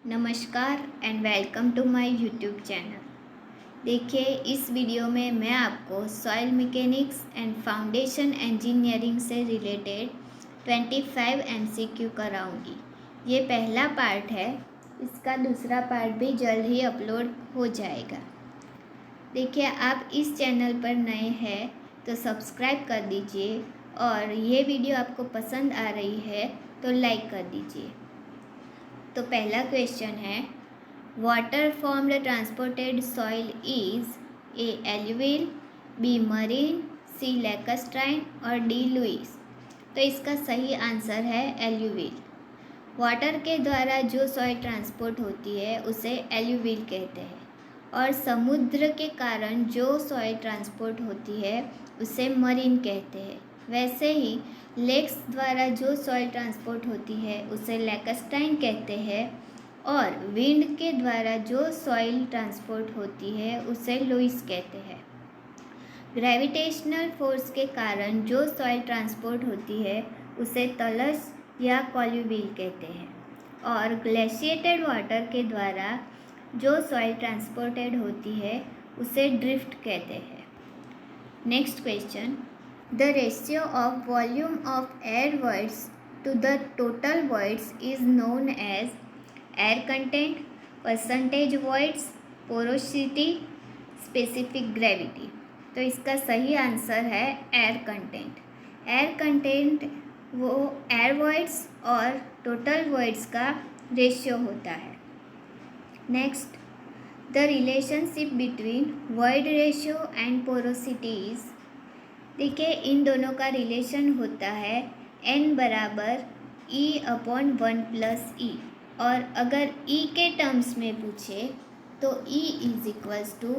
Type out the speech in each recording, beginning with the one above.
नमस्कार and welcome to my YouTube channel. देखिए, इस वीडियो में मैं आपको soil mechanics and foundation engineering से रिलेटेड 25 एमसीक्यू कराऊंगी। ये पहला पार्ट है, इसका दूसरा पार्ट भी जल्द ही अपलोड हो जाएगा। देखिए, आप इस चैनल पर नए हैं तो सब्सक्राइब कर दीजिए और ये वीडियो आपको पसंद आ रही है तो लाइक कर दीजिए। तो पहला क्वेश्चन है, water formed transported soil is A alluvial, B marine, C lacustrine और डी लुइस। तो इसका सही आंसर है एल्यूविल। वाटर के द्वारा जो सॉइल ट्रांसपोर्ट होती है उसे एल्यूविल कहते हैं और समुद्र के कारण जो सॉइल ट्रांसपोर्ट होती है उसे मरीन कहते हैं। वैसे ही लेक्स द्वारा जो सॉइल ट्रांसपोर्ट होती है उसे लैकस्टाइन कहते हैं और विंड के द्वारा जो सॉइल ट्रांसपोर्ट होती है उसे लुइस कहते हैं। ग्रेविटेशनल फोर्स के कारण जो सॉइल ट्रांसपोर्ट होती है उसे तलस या कॉल्यूविल कहते हैं और ग्लेशिएटेड वाटर के द्वारा जो सॉइल ट्रांसपोर्टेड होती है उसे ड्रिफ्ट कहते हैं। Next question, the ratio of volume of air voids to the total voids is known as air content, percentage voids, porosity, specific gravity. तो इसका सही आंसर है एयर कंटेंट। एयर कंटेंट वो एयर वॉइड्स और total voids का ratio होता है। Next, the relationship between void ratio and porosities. देखिए, इन दोनों का रिलेशन होता है n बराबर E/1 + E और अगर E के टर्म्स में पूछे तो E is equals to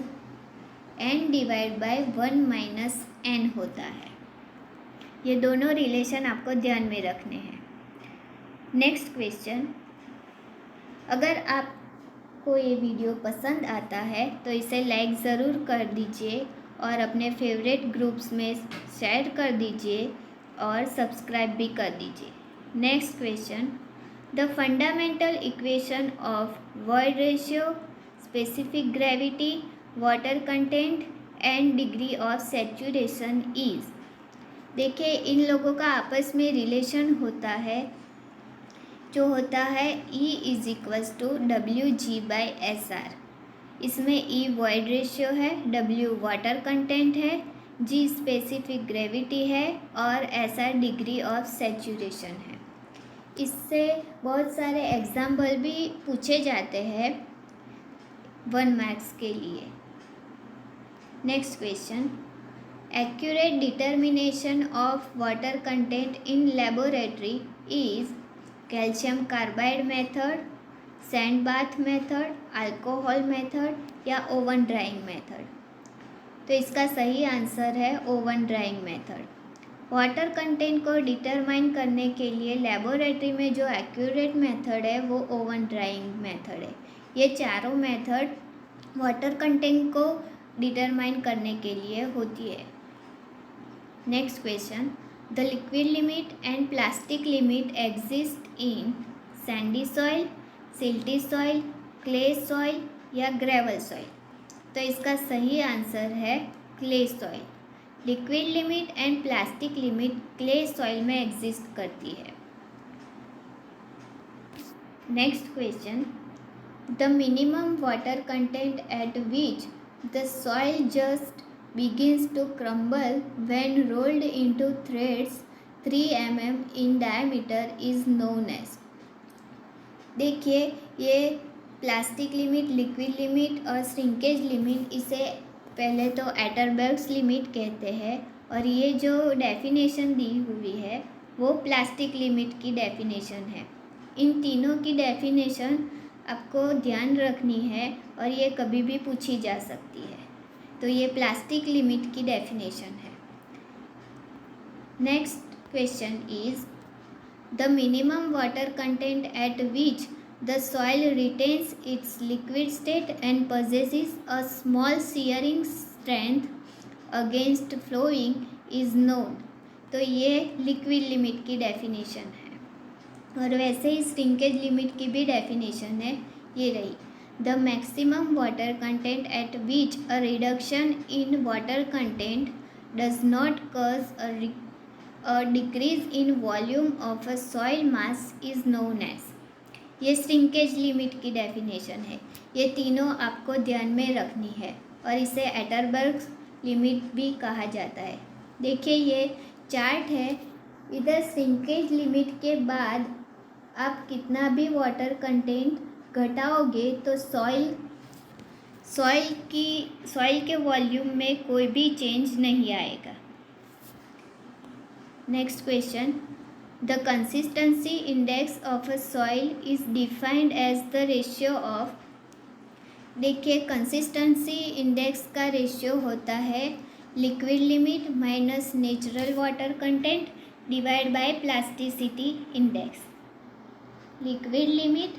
n/1 - n होता है। ये दोनों रिलेशन आपको ध्यान में रखने हैं। नेक्स्ट क्वेश्चन, अगर आपको ये वीडियो पसंद आता है तो इसे लाइक ज़रूर कर दीजिए और अपने फेवरेट ग्रुप्स में शेयर कर दीजिए और सब्सक्राइब भी कर दीजिए। Next question, the fundamental equation of void ratio, specific gravity, water content and degree of saturation is. देखिए, इन लोगों का आपस में रिलेशन होता है जो होता है E is equals to WG/SR। इसमें E वॉइड रेशियो है, W वाटर कंटेंट है, G स्पेसिफिक ग्रेविटी है और SR डिग्री ऑफ सैचुरेशन है। इससे बहुत सारे एग्जाम्पल भी पूछे जाते हैं 1 मार्क्स के लिए। Next question, accurate determination of water content in laboratory is calcium carbide method, sand bath method, alcohol method या ओवन ड्राइंग मेथड। तो इसका सही आंसर है oven drawing method. Water content को डिटरमाइन करने के लिए लेबोरेटरी में जो एक्यूरेट मेथड है वो ओवन ड्राइंग मेथड है। ये चारों मेथड वाटर कंटेंट को डिटरमाइन करने के लिए होती है। Next question, the liquid limit and plastic limit exist in Sandy soil, silty soil, clay soil या ग्रेवल सॉइल। तो इसका सही आंसर है clay soil. Liquid limit and plastic limit clay soil में एग्जिस्ट करती है। Next question, the minimum water content at which the soil just begins to crumble when rolled into threads 3 mm in diameter is known as। देखिए, ये plastic limit, liquid limit और shrinkage limit, इसे पहले तो एटरबर्ग्स limit कहते हैं और ये जो डेफिनेशन दी हुई है वो प्लास्टिक लिमिट की डेफिनेशन है। इन तीनों की डेफिनेशन आपको ध्यान रखनी है और ये कभी भी पूछी जा सकती है। तो ये प्लास्टिक लिमिट की डेफिनेशन है। Next question is, the minimum water content at which the soil retains it's liquid state and possesses a small shearing strength against following is known. तो ये लिक्विड लिमिट की डेफिनेशन है और वैसे ही shrinkage limit की भी definition है। ये रही, the maximum water content at which a reduction in water content does not cause a decrease in volume of a soil mass is known as. ये श्रिंकेज लिमिट की डेफिनेशन है। ये तीनों आपको ध्यान में रखनी है और इसे एटरबर्ग लिमिट भी कहा जाता है। देखिए ये चार्ट है, इधर श्रिंकेज लिमिट के बाद आप कितना भी वाटर कंटेंट घटाओगे तो सॉइल के वॉल्यूम में कोई भी चेंज नहीं आएगा। Next question, the consistency index of a soil is defined as the ratio of. देखिए कंसिस्टेंसी इंडेक्स का रेशियो होता है liquid limit minus natural water content divide by plasticity index. Liquid limit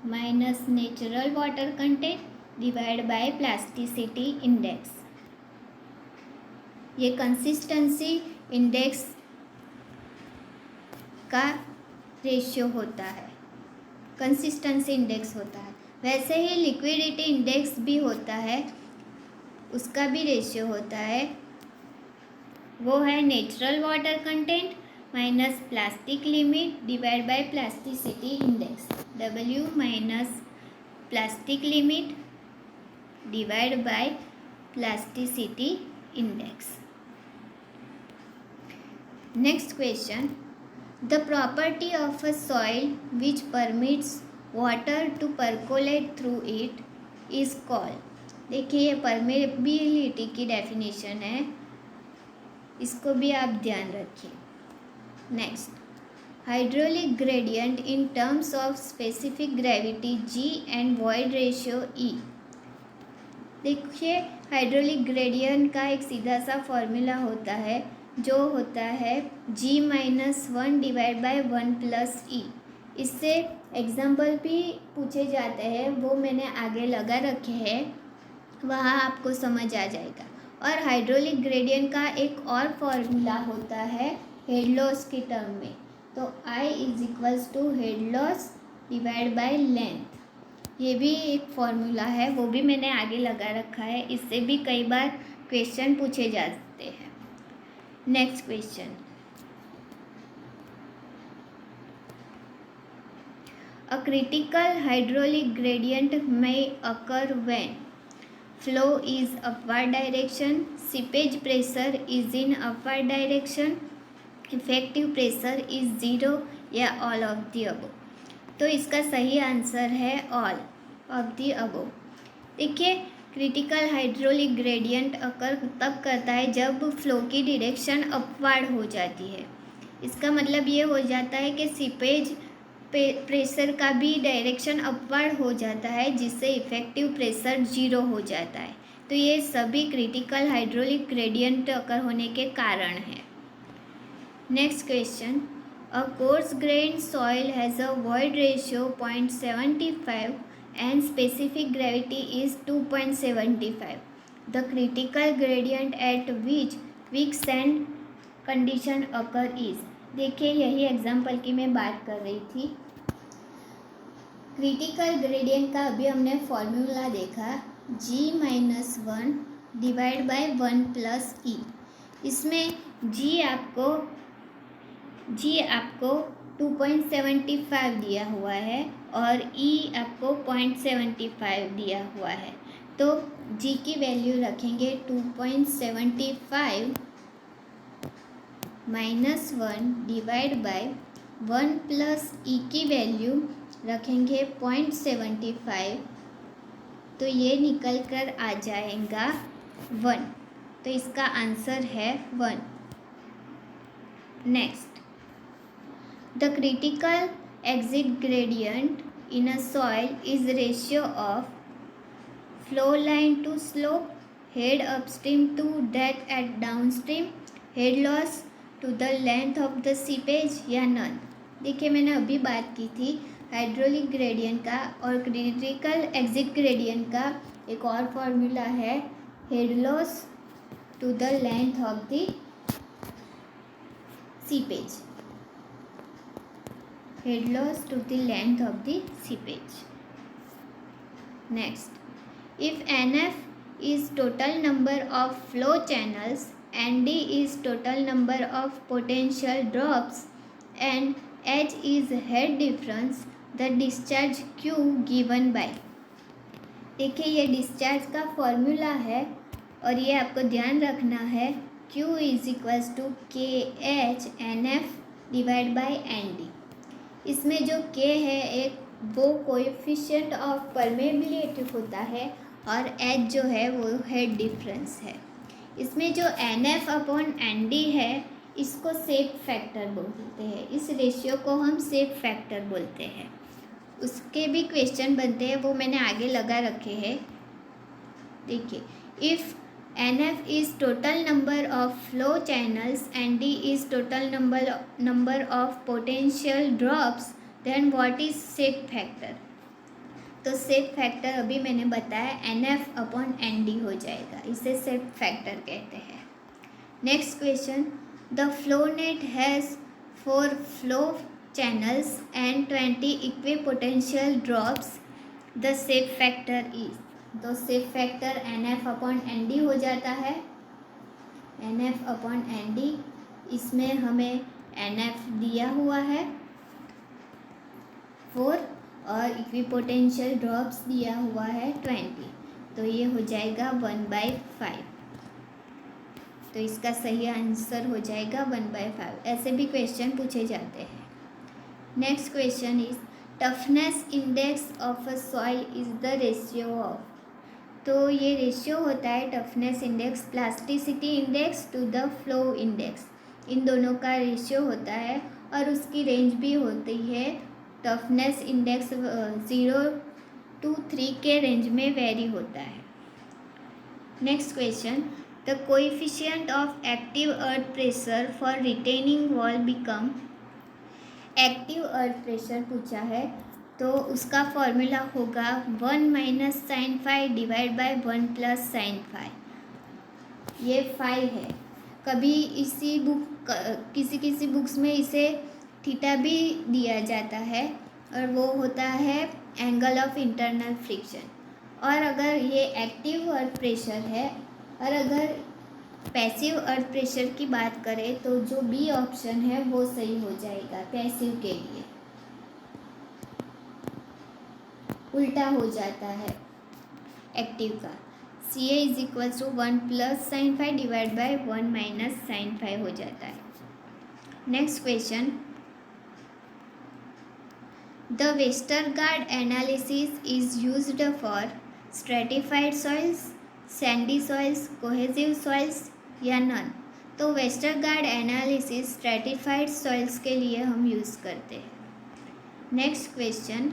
minus natural water content divide by plasticity index. ये consistency index का ratio होता है, consistency index होता है। वैसे ही लिक्विडिटी इंडेक्स भी होता है, उसका भी रेशियो होता है, वो है natural water content minus plastic limit divide by plasticity index, W minus plastic limit divide by plasticity index. Next question, the property of a soil which permits water to percolate through it is called. देखिए ये permeability की definition है, इसको भी आप ध्यान रखिए। Next, hydraulic gradient in terms of specific gravity G and void ratio E। देखिए हाइड्रोलिक ग्रेडियंट का एक सीधा सा फॉर्मूला होता है जो होता है G-1 divide by 1 plus E। इससे एग्जाम्पल भी पूछे जाते हैं, वो मैंने आगे लगा रखे हैं, वहाँ आपको समझ आ जाएगा। और हाइड्रोलिक ग्रेडियंट का एक और फॉर्मूला होता है हेड लॉस की टर्म में, तो I is equals to head loss divide by length. ये भी एक फॉर्मूला है, वो भी मैंने आगे लगा रखा है, इससे भी कई बार क्वेश्चन पूछे जाते हैं। Next question, a critical hydraulic gradient may occur when flow is upward direction, seepage pressure is in upward direction, effective pressure is 0 या all of the above। तो इसका सही आंसर है all of the above। देखिए critical hydraulic gradient अकर तब करता है जब फ्लो की डायरेक्शन अपवर्ड हो जाती है। इसका मतलब ये हो जाता है कि सीपेज प्रेशर का भी डायरेक्शन अपवर्ड हो जाता है, जिससे इफेक्टिव प्रेशर 0 हो जाता है। तो ये सभी क्रिटिकल हाइड्रोलिक ग्रेडियंट अकर होने के कारण हैं। Next question, a coarse grain soil has a void ratio 0.75 and specific gravity is 2.75. The critical gradient at which quicksand condition occur is। देखिए यही एग्जाम्पल की मैं बात कर रही थी। क्रिटिकल ग्रेडियंट का अभी हमने फॉर्मूला देखा G-1 divide by 1 plus E। इसमें G आपको 2.75 दिया हुआ है और E आपको 0.75 दिया हुआ है, तो G की वैल्यू रखेंगे 2.75 minus 1 divide by 1 plus E की वैल्यू रखेंगे 0.75, तो ये निकल कर आ जाएगा 1, तो इसका आंसर है 1। Next, the critical exit gradient in a soil is ratio of flow line to slope, head upstream to depth at downstream, head loss to the length of the seepage या none। देखिए मैंने अभी बात की थी hydraulic gradient का और critical exit gradient का एक और फॉर्मूला है head loss to the length of the seepage, head loss to the length of the seepage। Next, if NF is total number of flow channels, ND is total number of potential drops, and H is head difference, the discharge Q given by. देखिए ये discharge का formula है और ये आपको ध्यान रखना है, Q is equals to KH NF divide by ND। इसमें जो K है एक वो कोएफिशिएंट ऑफ परमेबिलिटी होता है और H जो है वो हेड डिफरेंस है। इसमें जो NF अपॉन ND है इसको सेक फैक्टर बोलते हैं, इस रेशियो को हम सेक फैक्टर बोलते हैं। उसके भी क्वेश्चन बनते हैं, वो मैंने आगे लगा रखे हैं। देखिए, if NF is total number of flow channels and D is total number of potential drops, then what is shape factor. तो सेक फैक्टर अभी मैंने बताया NF अपॉन ND हो जाएगा, इसे सेक फैक्टर कहते हैं। Next question, the flow net has 4 flow channels and 20 equipotential drops, the shape factor is, तो shape factor NF upon ND हो जाता है, NF अपॉन ND। इसमें हमें NF दिया हुआ है 4 और इक्विपोटेंशियल ड्रॉप्स दिया हुआ है 20, तो ये हो जाएगा 1/5। तो इसका सही आंसर हो जाएगा 1/5। ऐसे भी क्वेश्चन पूछे जाते हैं। Next question is toughness index of a soil is the ratio of, तो ये रेशियो होता है toughness index plasticity index to the flow index, इन दोनों का रेशियो होता है और उसकी रेंज भी होती है। टफनेस इंडेक्स 0 to 3 के रेंज में वेरी होता है। Next question, the coefficient of active earth pressure for retaining wall become, active earth pressure पूछा है तो उसका फॉर्मूला होगा 1 minus sine phi divide by 1 plus sine phi. ये फाई है, कभी इसी बुक किसी बुक्स में इसे थीटा भी दिया जाता है और वो होता है एंगल ऑफ इंटरनल फ्रिक्शन। और अगर ये एक्टिव अर्थ प्रेशर है और अगर पैसिव अर्थ प्रेशर की बात करें तो जो बी ऑप्शन है वो सही हो जाएगा पैसिव के लिए, उल्टा हो जाता है एक्टिव का। C A is equal to 1 plus sine five divide by 1 minus sine five हो जाता है। Next question, the Westergaard analysis is used for stratified soils, sandy soils, cohesive soils या नन। तो वेस्टरगार्ड एनालिसिस स्ट्रेटिफाइड सॉइल्स के लिए हम use करते हैं। Next question,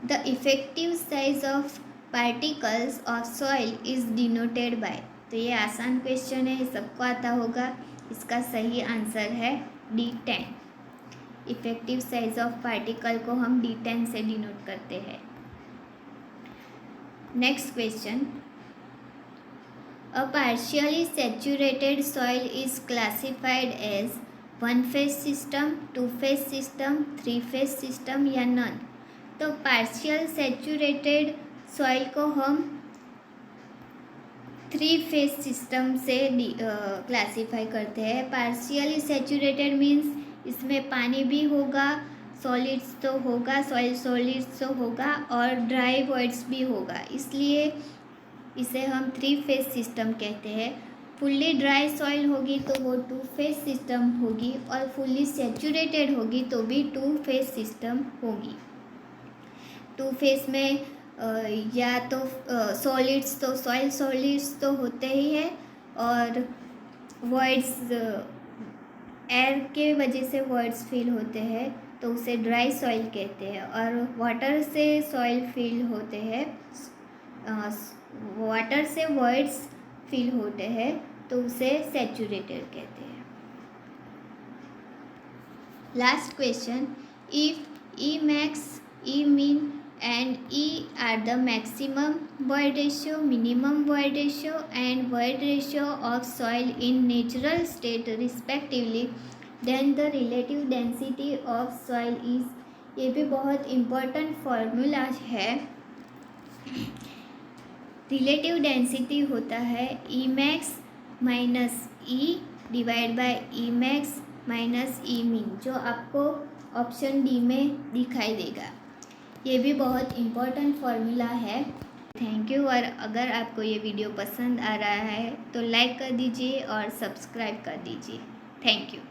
the effective size of particles of soil is denoted by, तो ये आसान क्वेश्चन है, सबको आता होगा। इसका सही आंसर है D10। Effective size of particle को हम D10 से डिनोट करते हैं। Next question, a partially saturated soil is classified as one phase system, two phase system, three phase system या none। तो partial saturated soil को हम 3 phase system से क्लासीफाई करते हैं। partially saturated मीन्स इसमें पानी भी होगा, सॉलिड्स तो होगा, सॉइल सॉलिड्स तो होगा और ड्राई वॉइड्स भी होगा, इसलिए इसे हम 3 फेज सिस्टम कहते हैं। फुल्ली ड्राई सॉइल होगी तो वो 2 फेज सिस्टम होगी और फुल्ली सैचुरेटेड होगी तो भी 2 फेज सिस्टम होगी। 2 फेज में या तो सॉलिड्स तो सॉइल सॉलिड्स तो होते ही है और वॉइड्स एयर के वजह से वॉइड्स फिल होते हैं तो उसे ड्राई सॉइल कहते हैं, और वाटर से सॉइल फिल होते हैं, वाटर से वॉइड्स फिल होते हैं तो उसे सैचुरेटेड कहते हैं। Last question, if E max, E mean and E R the maximum void ratio, minimum void ratio and void ratio of soil in natural state respectively, then the relative density of soil is, ये भी बहुत important formula है relative density होता है E max minus E divide by E max minus E min, जो आपको option D में दिखाई देगा। ये भी बहुत इम्पोर्टेंट फॉर्मूला है। Thank you. और अगर आपको ये वीडियो पसंद आ रहा है तो लाइक कर दीजिए और सब्सक्राइब कर दीजिए। Thank you.